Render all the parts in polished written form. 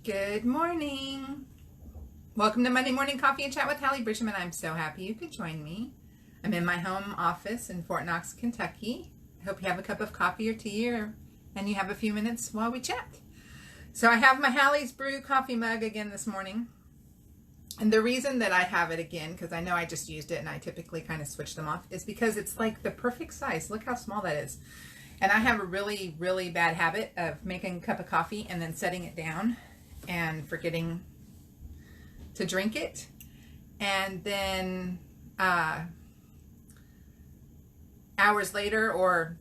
Good morning. Welcome to Monday Morning Coffee and Chat with Hallee Bridgeman. I'm so happy you could join me. I'm in my home office in Fort Knox, Kentucky. I hope you have a cup of coffee or tea and you have a few minutes while we chat. So I have my Hallee's Brew coffee mug again this morning. And the reason that I have it again, because I know I just used it and I typically kind of switch them off, is because it's like the perfect size. Look how small that is. And I have a really, really bad habit of making a cup of coffee and then setting it down and forgetting to drink it. And then hours later or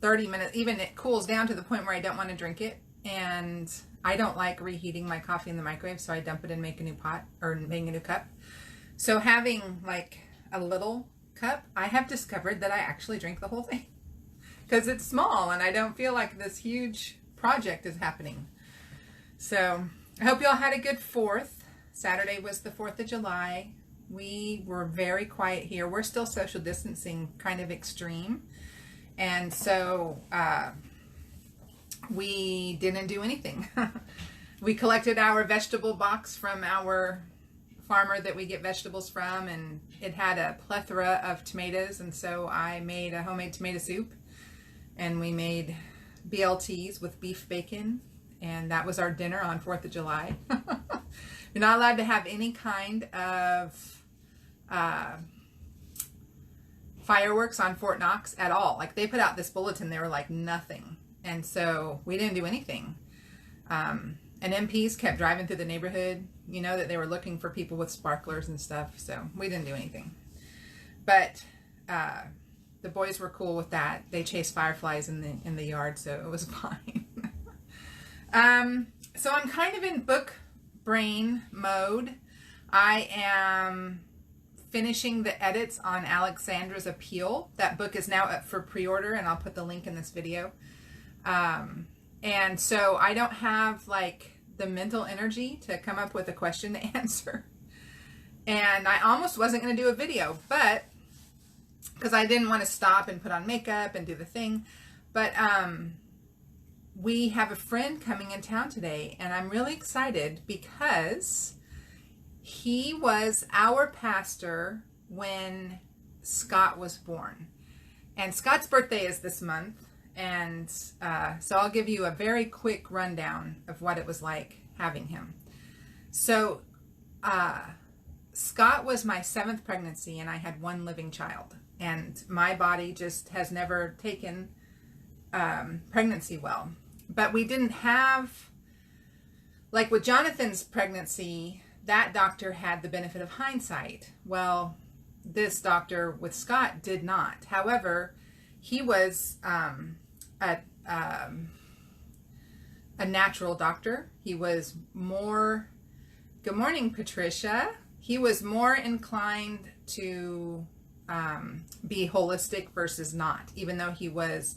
30 minutes, even it cools down to the point where I don't want to drink it. And I don't like reheating my coffee in the microwave, so I dump it and make a new pot or make a new cup. So having like a little cup, I have discovered that I actually drink the whole thing because it's small and I don't feel like this huge project is happening. So I hope you all had a good 4th. Saturday was the 4th of July. We were very quiet here. We're still social distancing, kind of extreme. And so we didn't do anything. We collected our vegetable box from our farmer that we get vegetables from, and it had a plethora of tomatoes, and so I made a homemade tomato soup, and we made BLTs with beef bacon, and that was our dinner on 4th of July. You're not allowed to have any kind of fireworks on Fort Knox at all. Like, they put out this bulletin, they were like nothing. And so we didn't do anything. And MPs kept driving through the neighborhood, you know, that they were looking for people with sparklers and stuff. So we didn't do anything. But the boys were cool with that. They chased fireflies in the yard, so it was fine. So I'm kind of in book brain mode. I am finishing the edits on Alexandra's Appeal. That book is now up for pre-order, and I'll put the link in this video. And so I don't have like the mental energy to come up with a question to answer. And I almost wasn't going to do a video, but because I didn't want to stop and put on makeup and do the thing. But we have a friend coming in town today, and I'm really excited because he was our pastor when Scott was born. And Scott's birthday is this month. And so I'll give you a very quick rundown of what it was like having him. So Scott was my 7th pregnancy, and I had 1 living child. And my body just has never taken pregnancy well. But we didn't have, like with Jonathan's pregnancy, that doctor had the benefit of hindsight. Well, this doctor with Scott did not. However, he was a natural doctor. He was more, good morning, Patricia. He was more inclined to be holistic versus not. Even though he was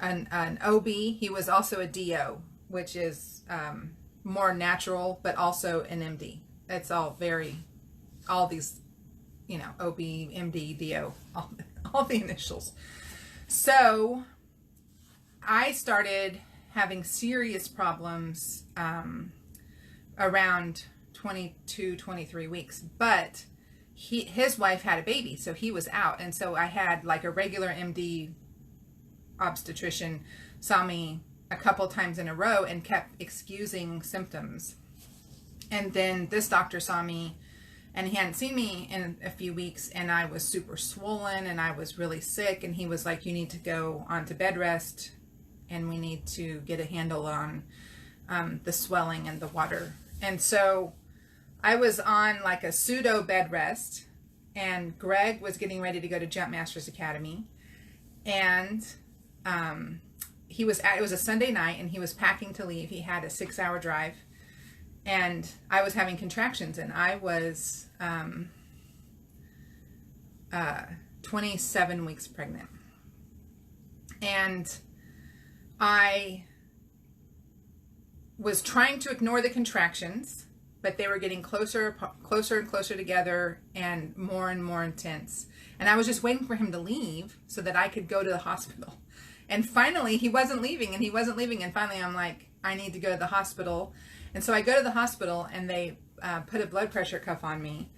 an OB, he was also a DO, which is more natural, but also an MD. It's all these, you know, OB, MD, DO, all the initials. So I started having serious problems around 22, 23 weeks, but his wife had a baby, so he was out. And so I had like a regular MD obstetrician saw me a couple times in a row and kept excusing symptoms. And then this doctor saw me, and he hadn't seen me in a few weeks, and I was super swollen and I was really sick, and he was like, you need to go on to bed rest, and we need to get a handle on the swelling and the water. And so I was on like a pseudo bed rest, and Greg was getting ready to go to Jump Masters Academy, and it was a Sunday night, and he was packing to leave. He had a 6-hour drive. And I was having contractions, and I was 27 weeks pregnant. And I was trying to ignore the contractions, but they were getting closer and closer together and more intense. And I was just waiting for him to leave so that I could go to the hospital. And finally, he wasn't leaving, and finally I'm like, I need to go to the hospital. And so I go to the hospital and they put a blood pressure cuff on me.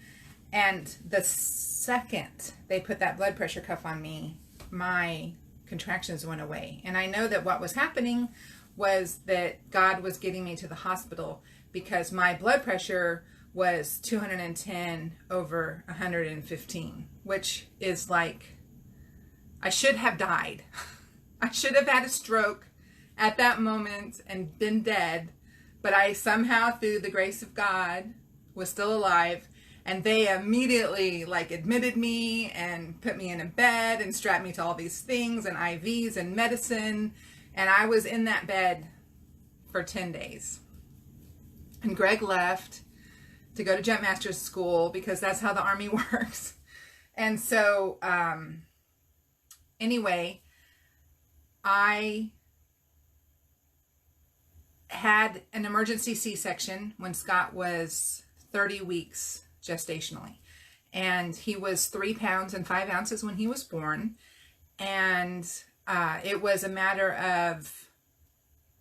And the second they put that blood pressure cuff on me, my contractions went away. And I know that what was happening was that God was getting me to the hospital because my blood pressure was 210 over 115, which is like, I should have died. I should have had a stroke at that moment and been dead, but I somehow, through the grace of God, was still alive. And they immediately like admitted me and put me in a bed and strapped me to all these things and IVs and medicine. And I was in that bed for 10 days. And Greg left to go to Jump Masters school because that's how the Army works. And so, anyway, I had an emergency C-section when Scott was 30 weeks gestationally. And he was 3 pounds and 5 ounces when he was born. And it was a matter of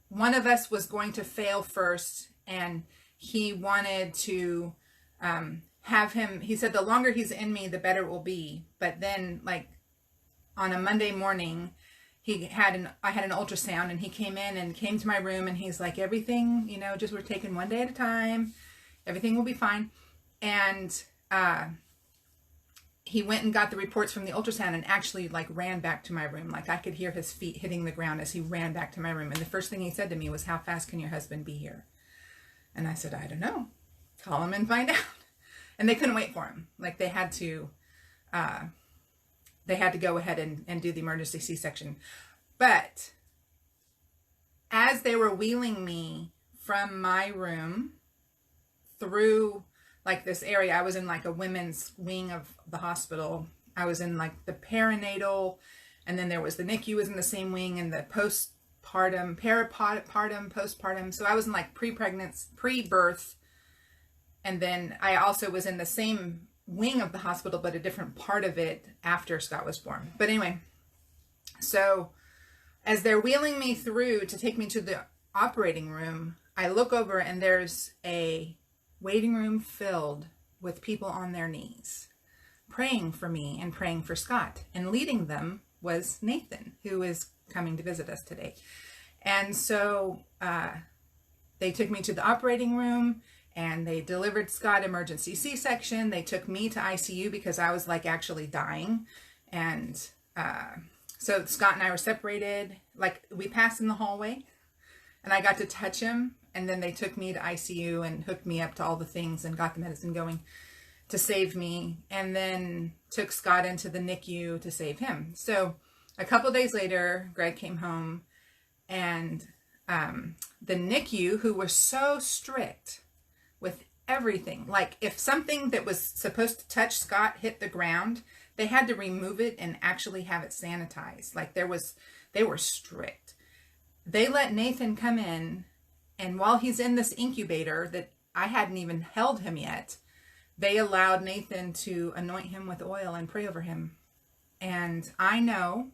one of us was going to fail first, and he wanted to have him, he said, the longer he's in me, the better it will be. But then, like, on a Monday morning, I had an ultrasound, and he came in and came to my room, and he's like, everything, just we're taking one day at a time. Everything will be fine. And he went and got the reports from the ultrasound and actually like ran back to my room. Like I could hear his feet hitting the ground as he ran back to my room. And the first thing he said to me was, how fast can your husband be here? And I said, I don't know. Call him and find out. And they couldn't wait for him. Like they had to go ahead and do the emergency C-section. But as they were wheeling me from my room through like this area, I was in like a women's wing of the hospital. I was in like the perinatal, and then there was the NICU was in the same wing, and the postpartum, postpartum. So I was in like pre-pregnancy, pre-birth. And then I also was in the same wing of the hospital, but a different part of it after Scott was born. But anyway, so as they're wheeling me through to take me to the operating room, I look over and there's a waiting room filled with people on their knees, praying for me and praying for Scott. And leading them was Nathan, who is coming to visit us today. And so they took me to the operating room, and they delivered Scott emergency C-section. They took me to ICU because I was like actually dying. And so Scott and I were separated. Like we passed in the hallway, and I got to touch him. And then they took me to ICU and hooked me up to all the things and got the medicine going to save me. And then took Scott into the NICU to save him. So a couple days later, Greg came home, and the NICU, who were so strict with everything, like if something that was supposed to touch Scott hit the ground, they had to remove it and actually have it sanitized. Like they were strict. They let Nathan come in, and while he's in this incubator that I hadn't even held him yet, they allowed Nathan to anoint him with oil and pray over him. And I know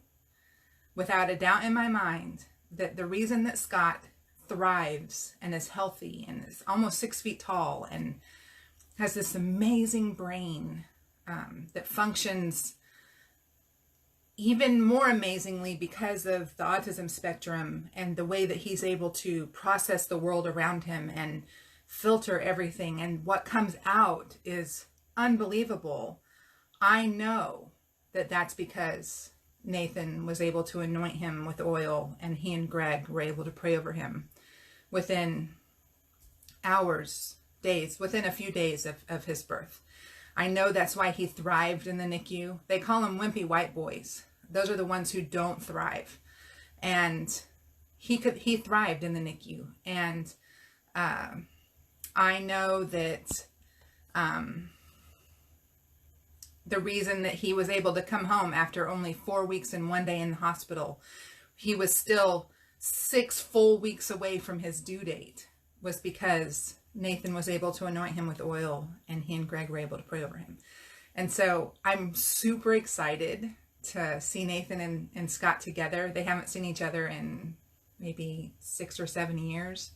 without a doubt in my mind that the reason that Scott thrives and is healthy and is almost 6 feet tall and has this amazing brain that functions even more amazingly because of the autism spectrum and the way that he's able to process the world around him and filter everything, and what comes out is unbelievable. I know that that's because Nathan was able to anoint him with oil, and he and Greg were able to pray over him within hours, days, within a few days of his birth. I know that's why he thrived in the NICU. They call them wimpy white boys. Those are the ones who don't thrive. And he thrived in the NICU. And I know that the reason that he was able to come home after only 4 weeks and 1 day in the hospital, he was still 6 full weeks away from his due date, was because Nathan was able to anoint him with oil, and he and Greg were able to pray over him. And so I'm super excited to see Nathan and Scott together. They haven't seen each other in maybe 6 or 7 years.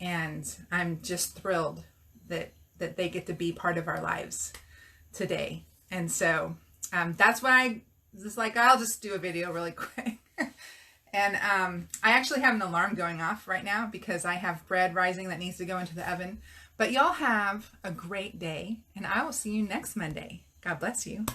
And I'm just thrilled that they get to be part of our lives today. And so that's why I was like, I'll just do a video really quick. And I actually have an alarm going off right now because I have bread rising that needs to go into the oven. But y'all have a great day, and I will see you next Monday. God bless you.